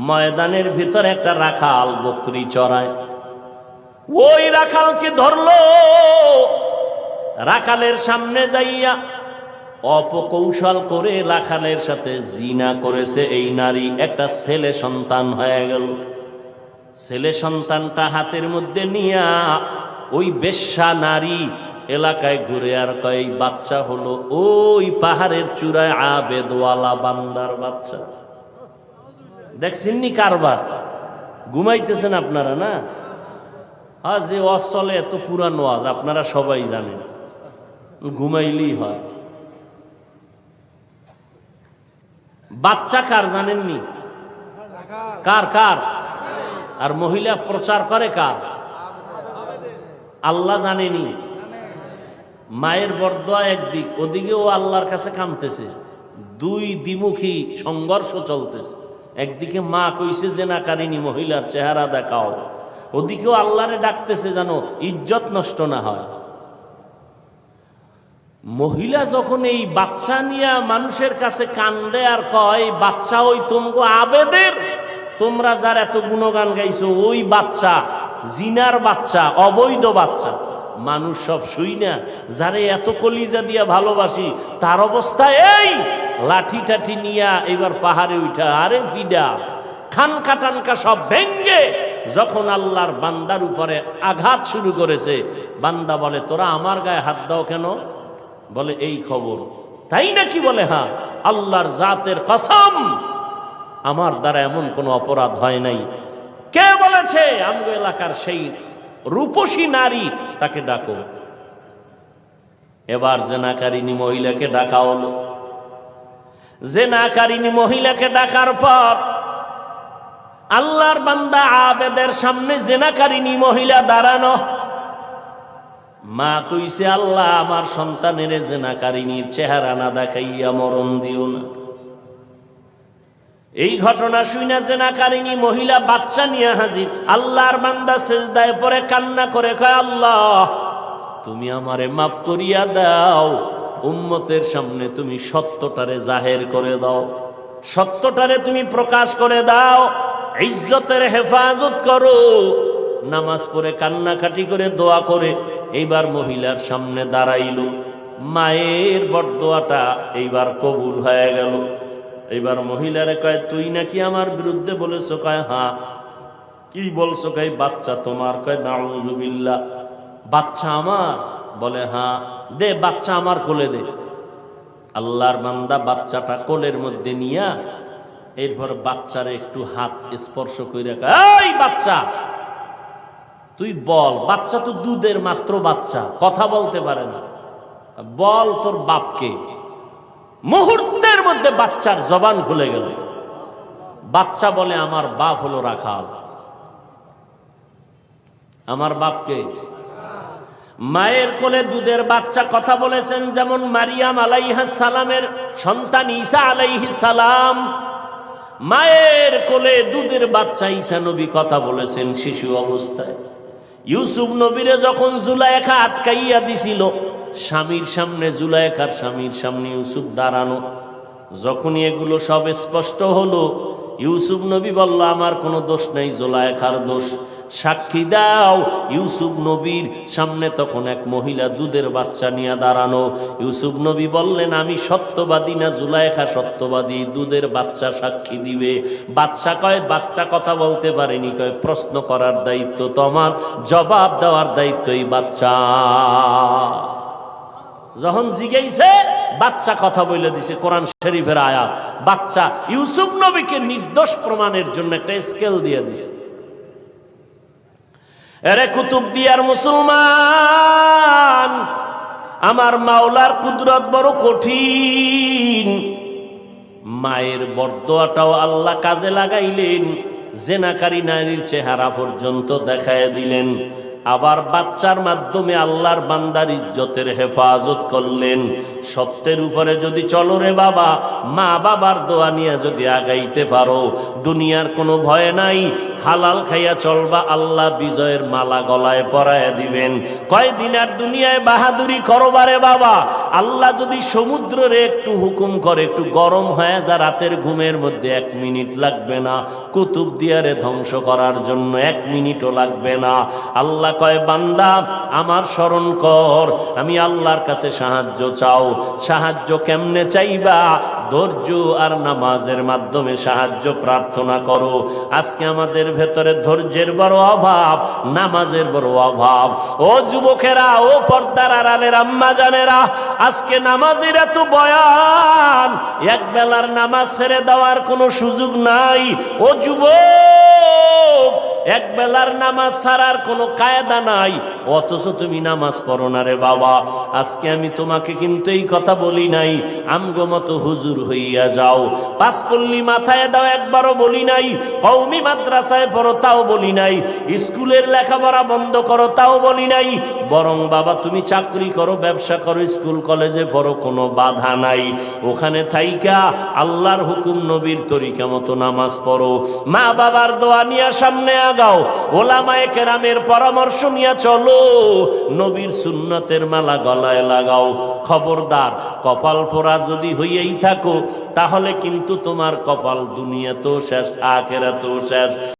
ময়দানের ভিতর একটা রাখাল বকরি চড়ায়। ওই রাখালকে ধরলো, রাখালের সামনে যাইয়া অপকৌশল করে রাখালের সাথে জিনা করেছে এই নারী। একটা ছেলে সন্তান হয়ে গেল। ছেলে সন্তানটা হাতের মধ্যে নিয়া ওই বেশ্যা নারী এলাকায় ঘুরে আর কয় বাচ্চা হলো ওই পাহাড়ের চূড়ায় আবেদওয়ালা বান্দার বাচ্চা। দেখছেননি কারবার? ঘুমাইতেছেন আপনারা না? হ্যাঁ, যে ওয়াজ চলে এত পুরানো ওয়াজ আপনারা সবাই জানেন, ঘুমাইলেই হয়। বাচ্চা কার জানেননি? কার কার? আর মহিলা প্রচার করে কার? আল্লাহ জানেনি। মায়ের বরদোয়া একদিক, ওদিকেও আল্লাহর কাছে কাঁদতেছে। দুই দ্বিমুখী সংঘর্ষ চলতেছে। একদিকে মা কইছে জেনাকারিনী মহিলার চেহারা দেখাও, ওদিকেও আল্লাহরে ডাকতেছে যেন ইজ্জত নষ্ট না হয়। মহিলা যখন এই বাচ্চা নিয়ে মানুষের কাছে কান্দে আর কয় বাচ্চা ওই তোমগো আবেদের, তোমরা যার এত গুণগান গাইছো ওই বাচ্চা, জিনার বাচ্চা, অবৈধ বাচ্চা। মানুষ সব শুই না, যারে এত কলিজা দিয়া ভালোবাসি তার অবস্থা এই। লাঠি টাঠি নিয়া এবার পাহাড়ে উঠা, আরে ফিডা খানকা টানকা সব ভেঙ্গে যখন আল্লাহর বান্দার উপরে আঘাত শুরু করেছে, বান্দা বলে তোরা আমার গায়ে হাত দাও কেন? বলে এই খবর। তাই নাকি? বলে হ্যাঁ, আল্লাহর জাতের কসম আমার দ্বারা এমন কোনো অপরাধ হয় নাই। কে বলেছে? আমগো এলাকার সেই রূপসী নারী, তাকে ডাকো। এবার জেনাকারিনী মহিলাকে ডাকা হলো। জেনাকারিনী মহিলাকে ডাকার পর আল্লাহর বান্দা আবেদের সামনে জেনাকারিনী মহিলা দাঁড়ানো। মা কইছে আল্লাহ আমার সন্তানের জেনাকারিনীর চেহারা না দেখাইয়া মরণ দিও না। এই ঘটনা শুনে জেনাকারিনী মহিলা বাচ্চা নিয়ে হাজির। আল্লাহর বান্দা সিজদায় পড়ে কান্না করে কয় আল্লাহ তুমি আমারে মাফ করিয়া দাও, উম্মতের সামনে তুমি সত্যটারে জাহের করে দাও, সত্যটারে তুমি প্রকাশ করে দাও, ইজ্জতের হেফাজত করো। নামাজ পড়ে কান্নাকাটি করে দোয়া করে এইবার মহিলার সামনে দাঁড়াইল। মায়ের বরদোয়াটা এইবার কবুল হয়ে গেল। এইবার মহিলারে কয় তুই নাকি আমার বিরুদ্ধে বলেছো? কয় হ্যাঁ। কি বলছো? কয় বাচ্চা তোমার। কয় নাউযুবিল্লাহ, বাচ্চা আমার? বলে হ্যাঁ। দে বাচ্চা আমার কোলে দে। আল্লাহর বান্দা বাচ্চাটা কোলের মধ্যে নিয়া এরপর বাচ্চারে একটু হাত স্পর্শ করে কয় এই বাচ্চা তুই বল। বাচ্চা তো দুধের মাত্র বাচ্চা, কথা বলতে পারে না। বল তোর বাপকে। মুহূর্তের মধ্যে বাচ্চার জবান খুলে গেল। বাচ্চা বলে আমার বাপ হলো রাখাল। আমার বাপকে? মায়ের কোলে দুধের বাচ্চা কথা বলেছেন যেমন মারিয়াম আলাইহিস সালামের সন্তান ঈসা আলাইহিস সালাম। মায়ের কোলে দুধের বাচ্চা ঈসা নবী কথা বলেছেন শিশু অবস্থায়। ইউসুফ নবীরে যখন জুলাইখা আটকাইয়া দিছিল, স্বামীর সামনে জুলাইখার স্বামীর সামনে ইউসুফ দাঁড়ানো। যখনই এগুলো সব স্পষ্ট হলো, ইউসুফ নবী বলল আমার কোনো দোষ নেই, জুলাইখার দোষ, সাক্ষী দাও। ইউসুফ নবীর সামনে তখন এক মহিলা দুধের বাচ্চা নিয়ে দাঁড়ানো। ইউসুফ নবী বললেন আমি সত্যবাদী না জুলাইখা সত্যবাদী? দুধের বাচ্চা সাক্ষী দিবে। বাচ্চা কয় বাচ্চা কথা বলতে পারেনি। কয় প্রশ্ন করার দায়িত্ব তোমার, জবাব দেওয়ার দায়িত্ব এই বাচ্চা। যখন জিজ্ঞাসে বাচ্চা কথা বলে দিছে, কোরআন শরীফের আয়াত। বাচ্চা ইউসুফ নবীকে নির্দোষ প্রমাণের জন্য একটা স্কেল দিয়ে দিছে। এরে কুতুবদিয়ার মুসলমান, আমার মাওলার কুদরত বড় কঠিন। মায়ের বরদোয়াটাও আল্লাহ কাজে লাগাইলেন, জেনাকারী নারীর চেহারা পর্যন্ত দেখায় দিলেন। আবার বাচ্চার মাধ্যমে আল্লাহর বান্দার ইজ্জতের হেফাজত করলেন। সত্যের উপরে যদি চলো রে বাবা, মা বাবার দোয়া নিয়ে যদি আগাইতে পারো, দুনিয়ার কোনো ভয় নাই, হালাল খাইয়া চলবা, আল্লাহ বিজয়ের মালা গলায় পরাইয়া দিবেন। কয়দিন আর দুনিয়ায় বাহাদুরি করবারে বাবা, আল্লাহ যদি সমুদ্রে একটু হুকুম করে একটু গরম হয়ে যা, রাতের ঘুমের মধ্যে 1 মিনিট লাগবে না, কুতুব দিয়ারে ধ্বংস করার জন্য 1 মিনিটও লাগবে না। আল্লাহ কয় বান্দা আমার স্মরণ কর, আমি আল্লাহর কাছে সাহায্য চাও। সাহায্য কেমনে চাইবা? ধৈর্য আর নামাজের মাধ্যমে সাহায্য প্রার্থনা করো। আজকে আমাদের ভেতরে ধৈর্যের বড় অভাব, নামাজের বড় অভাব। ও যুবকেরা, ও পর্দার আড়ালের আম্মা জানেরা, আজকে নামাজের এত বয়ান, এক বেলার নামাজ ছেড়ে দেওয়ার কোনো সুযোগ নাই। ও যুবক, এক বেলার নামাজ ছাড়ার কোনো কায়দা নাই, অথচ তুমি নামাজ পড়ো না রে বাবা। আজকে আমি তোমাকে কিন্তু এই কথা বলি নাই আমগো মতো হুজুর হইয়া যাও, পাঁচকল্লি মাথায় দাও একবারও বলি নাই, কওমি মাদ্রাসায় পড়ো তাও বলি নাই, স্কুলের লেখাপড়া বন্ধ করো তাও বলি নাই। বরং বাবা তুমি চাকরি করো, ব্যবসা করো, স্কুল কলেজে পড়ো, কোনো বাধা নাই। ওখানে থাইকা আল্লাহর হুকুম নবীর তরিকা মতো নামাজ পড়ো, মা বাবার দোয়া নিয়ে সামনে আগাও, ওলামায়ে কেরামের পরামর্শ নিয়ে চলো, নবীর সুন্নতের মালা গলায় লাগাও। খবরদার, কপাল পোড়া যদি হইয়াই থাকো, তাহলে কিন্তু তোমার কপাল দুনিয়াতেও শেষ, আখিরাতেও শেষ।